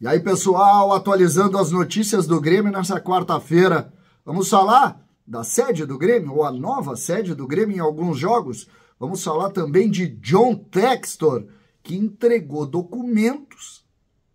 E aí, pessoal, atualizando as notícias do Grêmio nessa quarta-feira. Vamos falar da sede do Grêmio, ou a nova sede do Grêmio em alguns jogos. Vamos falar também de John Textor, que entregou documentos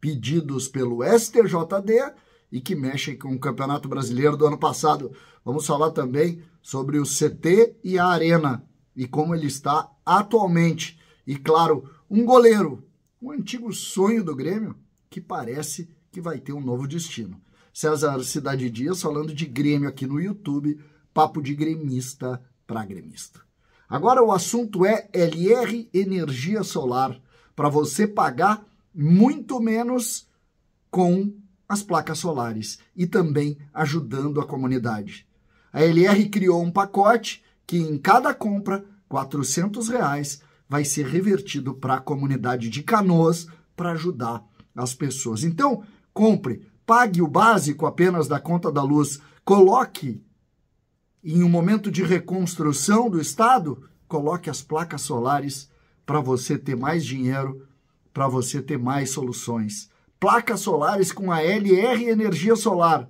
pedidos pelo STJD e que mexem com o Campeonato Brasileiro do ano passado. Vamos falar também sobre o CT e a Arena e como ele está atualmente. E, claro, um goleiro, um antigo sonho do Grêmio, que parece que vai ter um novo destino. César Cidade Dias falando de Grêmio aqui no YouTube, papo de gremista para gremista. Agora o assunto é LR Energia Solar, para você pagar muito menos com as placas solares e também ajudando a comunidade. A LR criou um pacote que em cada compra, R$400 vai ser revertido para a comunidade de Canoas para ajudar as pessoas. Então, compre, pague o básico apenas da conta da luz, coloque em um momento de reconstrução do Estado, coloque as placas solares para você ter mais dinheiro, para você ter mais soluções. Placas solares com a LR Energia Solar,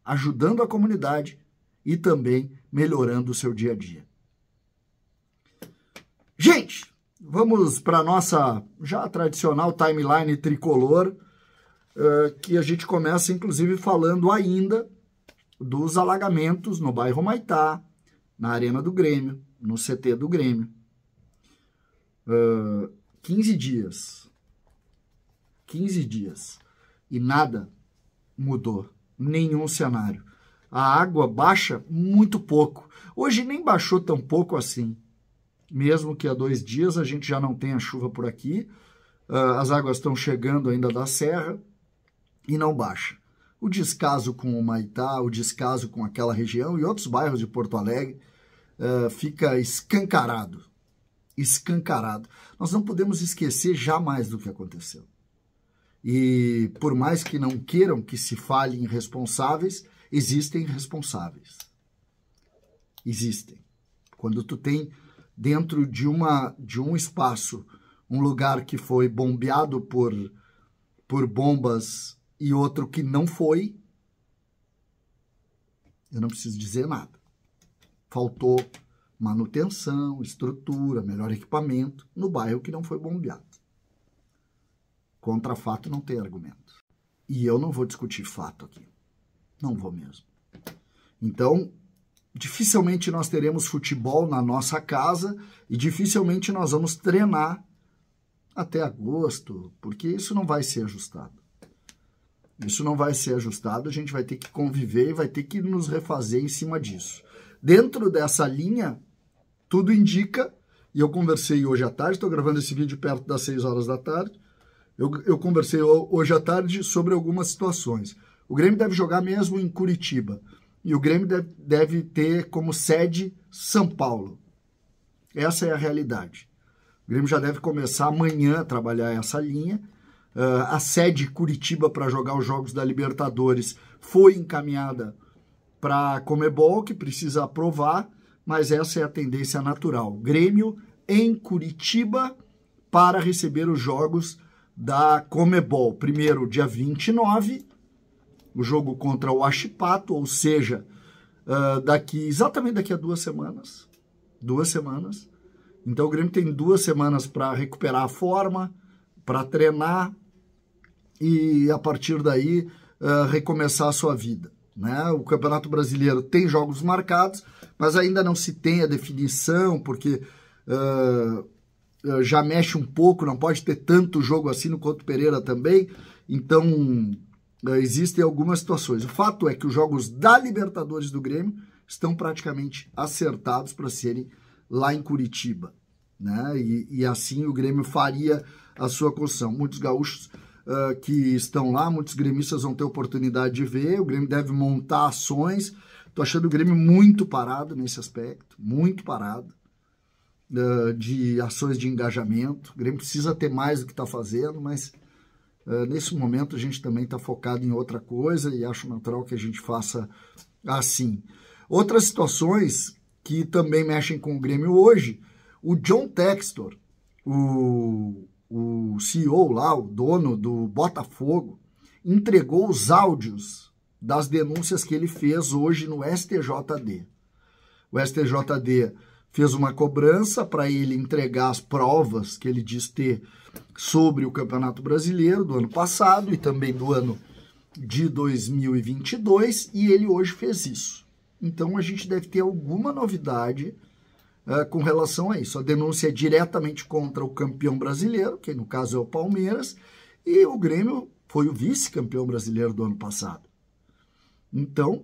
ajudando a comunidade e também melhorando o seu dia a dia. Gente, vamos para a nossa já tradicional timeline tricolor, que a gente começa, inclusive, falando ainda dos alagamentos no bairro Humaitá, na Arena do Grêmio, no CT do Grêmio. 15 dias. 15 dias. E nada mudou. Nenhum cenário. A água baixa muito pouco. Hoje nem baixou tão pouco assim. Mesmo que há 2 dias a gente já não tenha chuva por aqui, as águas estão chegando ainda da serra e não baixa. O descaso com o Humaitá, o descaso com aquela região e outros bairros de Porto Alegre fica escancarado. Escancarado. Nós não podemos esquecer jamais do que aconteceu. E por mais que não queiram que se fale em responsáveis, existem responsáveis. Existem. Quando tu tem dentro de um espaço, um lugar que foi bombeado por bombas e outro que não foi, eu não preciso dizer nada. Faltou manutenção, estrutura, melhor equipamento no bairro que não foi bombeado. Contra fato não tem argumento. E eu não vou discutir fato aqui. Não vou mesmo. Então, dificilmente nós teremos futebol na nossa casa e dificilmente nós vamos treinar até agosto, porque isso não vai ser ajustado. Isso não vai ser ajustado, a gente vai ter que conviver e vai ter que nos refazer em cima disso. Dentro dessa linha, tudo indica, e eu conversei hoje à tarde, estou gravando esse vídeo perto das 6 horas da tarde, eu conversei hoje à tarde sobre algumas situações. O Grêmio deve jogar mesmo em Curitiba. E o Grêmio deve ter como sede São Paulo. Essa é a realidade. O Grêmio já deve começar amanhã a trabalhar essa linha. A sede Curitiba para jogar os jogos da Libertadores foi encaminhada para a Conmebol, que precisa aprovar, mas essa é a tendência natural. Grêmio em Curitiba para receber os jogos da Conmebol. Primeiro, dia 29, o jogo contra o Huachipato, ou seja, exatamente daqui a 2 semanas. 2 semanas. Então o Grêmio tem 2 semanas para recuperar a forma, para treinar e a partir daí recomeçar a sua vida. Né? O Campeonato Brasileiro tem jogos marcados, mas ainda não se tem a definição, porque já mexe um pouco, não pode ter tanto jogo assim no Couto Pereira também. Então existem algumas situações. O fato é que os jogos da Libertadores do Grêmio estão praticamente acertados para serem lá em Curitiba, né? E assim o Grêmio faria a sua construção. Muitos gaúchos que estão lá, muitos gremistas vão ter oportunidade de ver. O Grêmio deve montar ações. Estou achando o Grêmio muito parado nesse aspecto, muito parado, de ações de engajamento. O Grêmio precisa ter mais do que está fazendo, mas nesse momento a gente também está focado em outra coisa e acho natural que a gente faça assim. Outras situações que também mexem com o Grêmio hoje, o John Textor, o CEO lá, o dono do Botafogo, entregou os áudios das denúncias que ele fez hoje no STJD. O STJD fez uma cobrança para ele entregar as provas que ele diz ter sobre o Campeonato Brasileiro do ano passado e também do ano de 2022, e ele hoje fez isso. Então a gente deve ter alguma novidade com relação a isso. A denúncia é diretamente contra o campeão brasileiro, que no caso é o Palmeiras, e o Grêmio foi o vice-campeão brasileiro do ano passado. Então,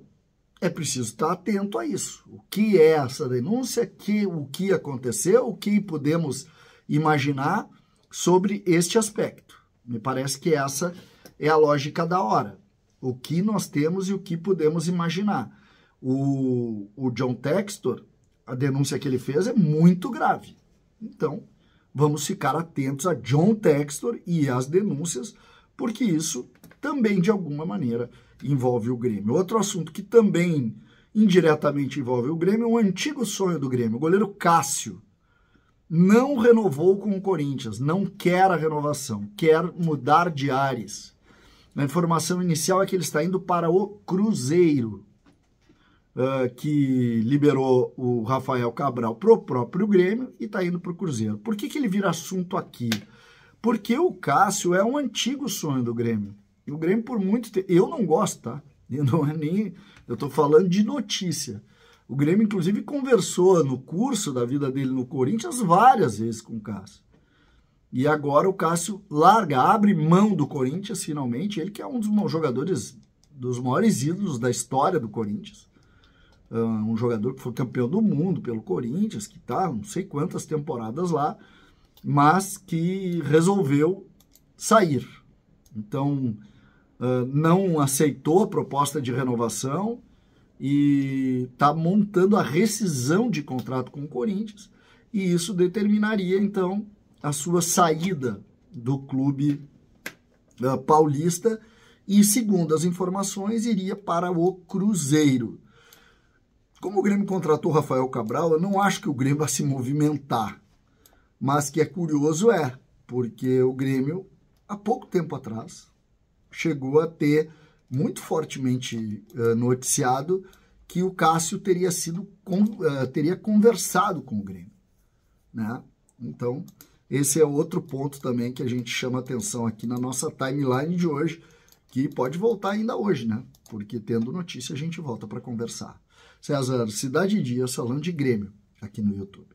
é preciso estar atento a isso. O que é essa denúncia, o que aconteceu, o que podemos imaginar sobre este aspecto. Me parece que essa é a lógica da hora. O que nós temos e o que podemos imaginar. O John Textor, a denúncia que ele fez é muito grave. Então, vamos ficar atentos a John Textor e às denúncias, porque isso também, de alguma maneira, envolve o Grêmio. Outro assunto que também indiretamente envolve o Grêmio é um antigo sonho do Grêmio. O goleiro Cássio não renovou com o Corinthians, não quer a renovação, quer mudar de ares. A informação inicial é que ele está indo para o Cruzeiro, que liberou o Rafael Cabral para o próprio Grêmio e está indo para o Cruzeiro. Por que ele vira assunto aqui? Porque o Cássio é um antigo sonho do Grêmio. E o Grêmio por muito tempo... Eu não gosto, tá? Eu estou falando de notícia. O Grêmio, inclusive, conversou no curso da vida dele no Corinthians várias vezes com o Cássio. E agora o Cássio abre mão do Corinthians, finalmente. Ele que é um dos jogadores, dos maiores ídolos da história do Corinthians. Um jogador que foi campeão do mundo pelo Corinthians, que está não sei quantas temporadas lá, mas que resolveu sair. Então, não aceitou a proposta de renovação e está montando a rescisão de contrato com o Corinthians, e isso determinaria, então, a sua saída do clube paulista e, segundo as informações, iria para o Cruzeiro. Como o Grêmio contratou o Rafael Cabral, eu não acho que o Grêmio vai se movimentar, mas que é curioso porque o Grêmio, há pouco tempo atrás, chegou a ter muito fortemente noticiado que o Cássio teria conversado com o Grêmio, né? Então, esse é outro ponto também que a gente chama atenção aqui na nossa timeline de hoje, que pode voltar ainda hoje, né? Porque tendo notícia a gente volta para conversar. César, Cidade Dias falando de Grêmio aqui no YouTube.